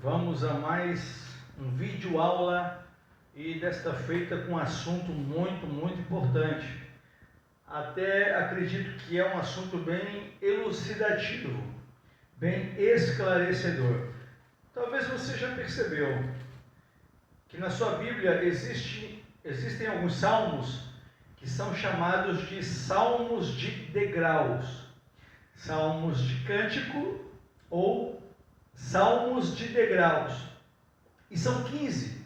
Vamos a mais um vídeo aula e desta feita com um assunto muito importante. Até acredito que é um assunto bem elucidativo, bem esclarecedor. Talvez você já percebeu que na sua Bíblia existem alguns salmos que são chamados de salmos de degraus, salmos de cântico ou salmos de degraus. E são 15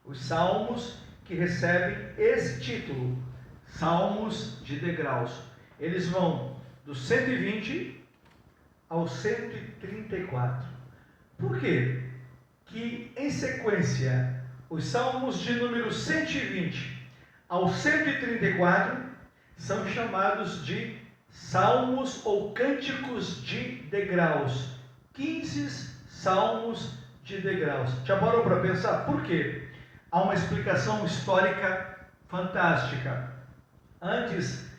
os salmos que recebem esse título, salmos de degraus. Eles vão do 120 ao 134. Por quê? Que em sequência os salmos de número 120 ao 134 são chamados de salmos ou cânticos de degraus. 15 salmos de degraus. Já parou para pensar por quê? Há uma explicação histórica fantástica. Antes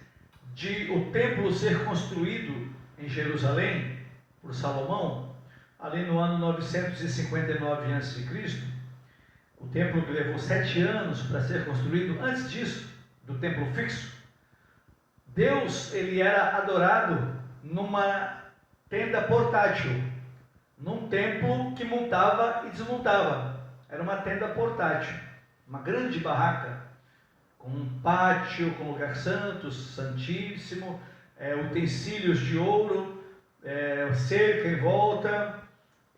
de o templo ser construído em Jerusalém por Salomão, ali no ano 959 a.C., o templo que levou 7 anos para ser construído. Antes disso, do templo fixo, Deus ele era adorado numa tenda portátil, num templo que montava e desmontava. Era uma tenda portátil, uma grande barraca, com um pátio, com lugar santo, santíssimo, utensílios de ouro, cerca em volta,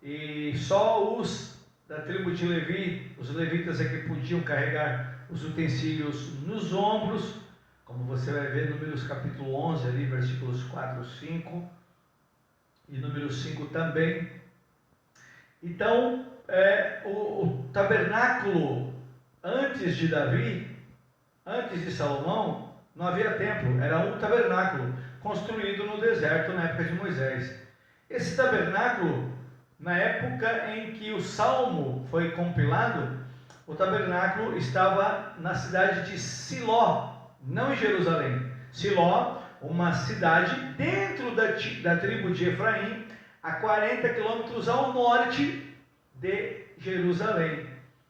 e só os da tribo de Levi, os levitas é que podiam carregar os utensílios nos ombros, como você vai ver em Números capítulo 11, ali, versículos 4 e 5, e número 5 também. Então, o tabernáculo, antes de Davi, antes de Salomão, não havia templo, era um tabernáculo construído no deserto na época de Moisés. Esse tabernáculo, na época em que o Salmo foi compilado, o tabernáculo estava na cidade de Siló, não em Jerusalém. Siló, uma cidade dentro da tribo de Efraim, a 40 quilômetros ao norte de Jerusalém.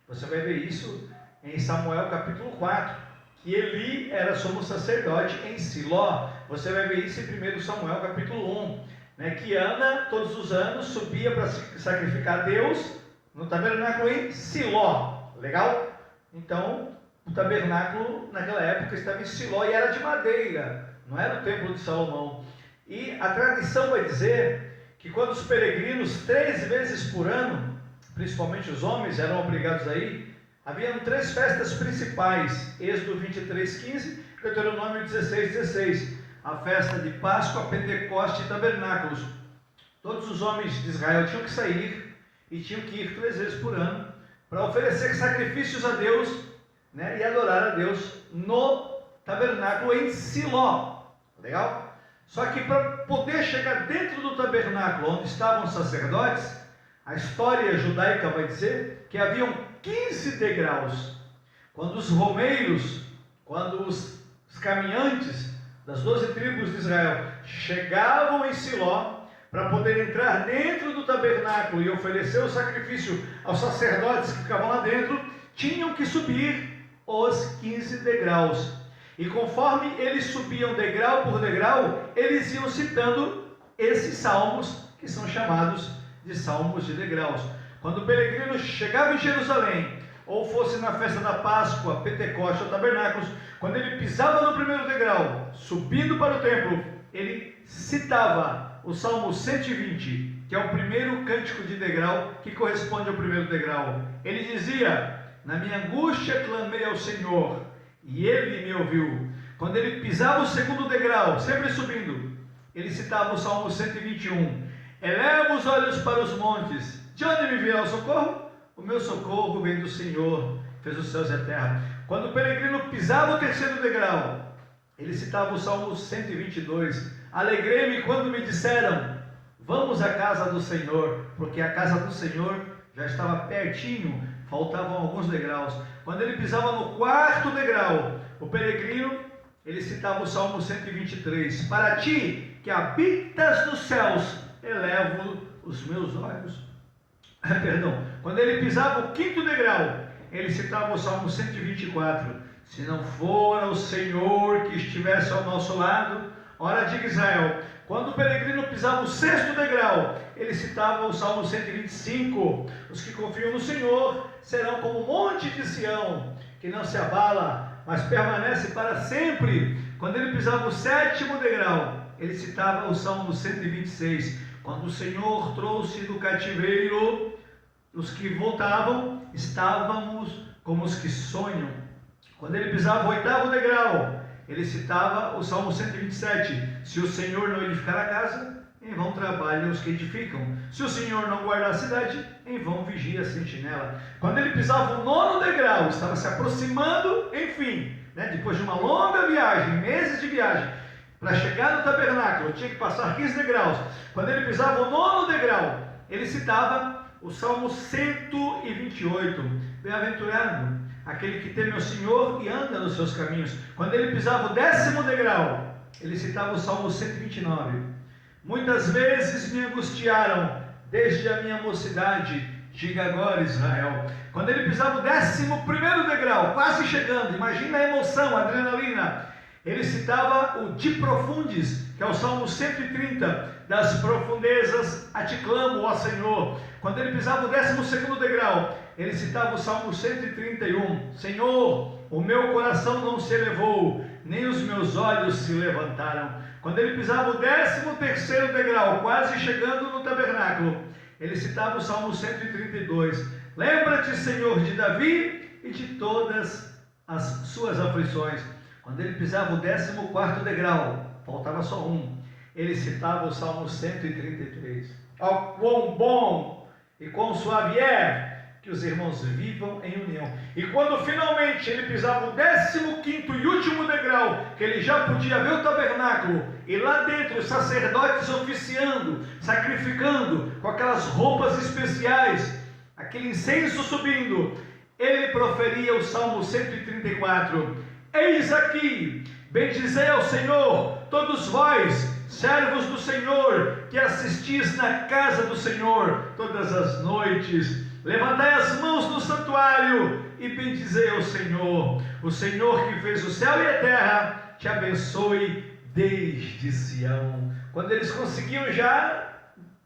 Você vai ver isso em Samuel capítulo 4, que Eli era sumo sacerdote em Siló. Você vai ver isso em 1 Samuel capítulo 1, que Ana, todos os anos, subia para sacrificar a Deus no tabernáculo em Siló. Legal? Então, o tabernáculo naquela época estava em Siló e era de madeira, não era o templo de Salomão. E a tradição vai dizer que quando os peregrinos 3 vezes por ano, principalmente os homens, eram obrigados a ir, haviam 3 festas principais: Êxodo 23:15, Deuteronômio 16:16, a festa de Páscoa, Pentecoste e Tabernáculos. Todos os homens de Israel tinham que sair e tinham que ir 3 vezes por ano para oferecer sacrifícios a Deus, e adorar a Deus no tabernáculo em Siló. Legal? Só que para poder chegar dentro do tabernáculo onde estavam os sacerdotes, a história judaica vai dizer que haviam 15 degraus. Quando os romeiros, quando os caminhantes das 12 tribos de Israel chegavam em Siló para poder entrar dentro do tabernáculo e oferecer o sacrifício aos sacerdotes que ficavam lá dentro, tinham que subir os 15 degraus. E conforme eles subiam degrau por degrau, eles iam citando esses salmos que são chamados de salmos de degraus. Quando o peregrino chegava em Jerusalém, ou fosse na festa da Páscoa, Pentecoste ou Tabernáculos, quando ele pisava no primeiro degrau, subindo para o templo, ele citava o Salmo 120, que é o primeiro cântico de degrau, que corresponde ao primeiro degrau. Ele dizia: na minha angústia clamei ao Senhor, e Ele me ouviu. Quando ele pisava o segundo degrau, sempre subindo, ele citava o Salmo 121. Eleva os olhos para os montes, de onde me virá o socorro? O meu socorro vem do Senhor, fez os céus e a terra. Quando o peregrino pisava o terceiro degrau, ele citava o Salmo 122. Alegrei-me quando me disseram: vamos à casa do Senhor, porque a casa do Senhor já estava pertinho, faltavam alguns degraus. Quando ele pisava no quarto degrau, o peregrino, ele citava o Salmo 123. Para ti, que habitas nos céus, elevo os meus olhos. Perdão, quando ele pisava o quinto degrau, ele citava o Salmo 124: se não for o Senhor que estivesse ao nosso lado, ora diga Israel. Quando o peregrino pisava o sexto degrau, ele citava o Salmo 125: os que confiam no Senhor serão como o monte de Sião, que não se abala, mas permanece para sempre. Quando ele pisava o sétimo degrau, ele citava o Salmo 126: quando o Senhor trouxe do cativeiro os que voltavam, estávamos como os que sonham. Quando ele pisava o oitavo degrau, ele citava o Salmo 127: se o Senhor não edificar a casa, em vão trabalham os que edificam. Se o Senhor não guardar a cidade, em vão vigia a sentinela. Quando ele pisava o nono degrau, estava se aproximando, enfim, depois de uma longa viagem, meses de viagem, para chegar no tabernáculo, tinha que passar 15 degraus. Quando ele pisava o nono degrau, ele citava o Salmo 128: bem-aventurado aquele que teme ao Senhor e anda nos seus caminhos. Quando ele pisava o décimo degrau, ele citava o Salmo 129: muitas vezes me angustiaram desde a minha mocidade, diga agora Israel. Quando ele pisava o 11º degrau, quase chegando, imagina a emoção, a adrenalina, ele citava o De Profundis, que é o Salmo 130: das profundezas a te clamo, ó Senhor. Quando ele pisava o 12º degrau, ele citava o Salmo 131: Senhor, o meu coração não se elevou, nem os meus olhos se levantaram. Quando ele pisava o 13º degrau, quase chegando no tabernáculo, ele citava o Salmo 132: lembra-te, Senhor, de Davi e de todas as suas aflições. Quando ele pisava o 14º degrau, faltava só um, ele citava o Salmo 133: ó, quão bom e quão suave é que os irmãos vivam em união. E quando finalmente ele pisava o 15º e último degrau, que ele já podia ver o tabernáculo, e lá dentro os sacerdotes oficiando, sacrificando, com aquelas roupas especiais, aquele incenso subindo, ele proferia o Salmo 134: eis aqui, bendizei ao Senhor, todos vós, servos do Senhor, que assistis na casa do Senhor todas as noites. Levantai as mãos no santuário e bendizei ao Senhor. O Senhor que fez o céu e a terra te abençoe desde Sião. Quando eles conseguiam já,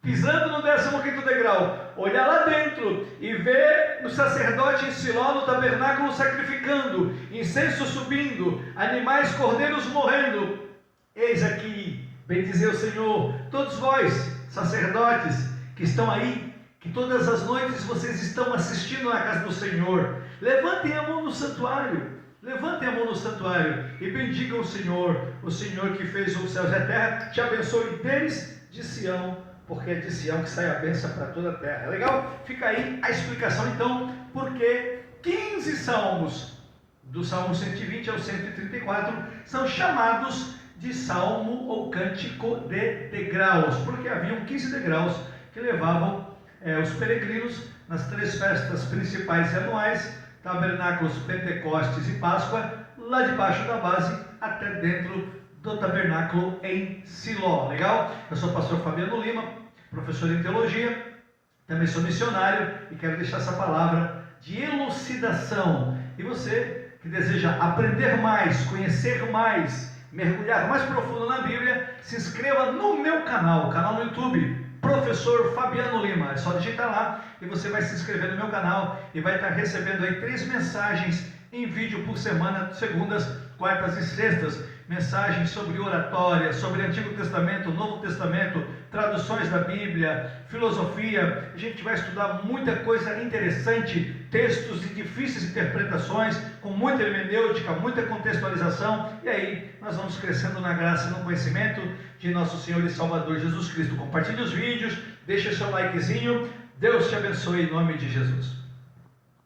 pisando no 15º degrau, olhar lá dentro e ver o sacerdote em Siló no tabernáculo sacrificando, incenso subindo, animais, cordeiros morrendo: eis aqui, bendizei o Senhor, todos vós, sacerdotes, que estão aí, que todas as noites vocês estão assistindo na casa do Senhor, levantem a mão no santuário, levantem a mão no santuário e bendigam o Senhor que fez os céus e a terra, te abençoe desde Sião, porque é de Sião que sai a bênção para toda a terra. Legal? Fica aí a explicação então, porque 15 salmos, do Salmo 120 ao 134, são chamados de salmo ou cântico de degraus, porque haviam 15 degraus que levavam os peregrinos nas 3 festas principais anuais, tabernáculos, Pentecostes e Páscoa, lá debaixo da base até dentro do tabernáculo em Siló. Legal? Eu sou o pastor Fabiano Lima, professor em teologia, também sou missionário e quero deixar essa palavra de elucidação. E você que deseja aprender mais, conhecer mais, mergulhar mais profundo na Bíblia, se inscreva no meu canal no YouTube, Professor Fabiano Lima. É só digitar lá e você vai se inscrever no meu canal e vai estar recebendo aí 3 mensagens em vídeo por semana, segundas, quartas e sextas. Mensagens sobre oratória, sobre Antigo Testamento, Novo Testamento, traduções da Bíblia, filosofia. A gente vai estudar muita coisa interessante, textos de difíceis interpretações, com muita hermenêutica, muita contextualização. E aí nós vamos crescendo na graça e no conhecimento de nosso Senhor e Salvador Jesus Cristo. Compartilhe os vídeos, deixe seu likezinho. Deus te abençoe em nome de Jesus.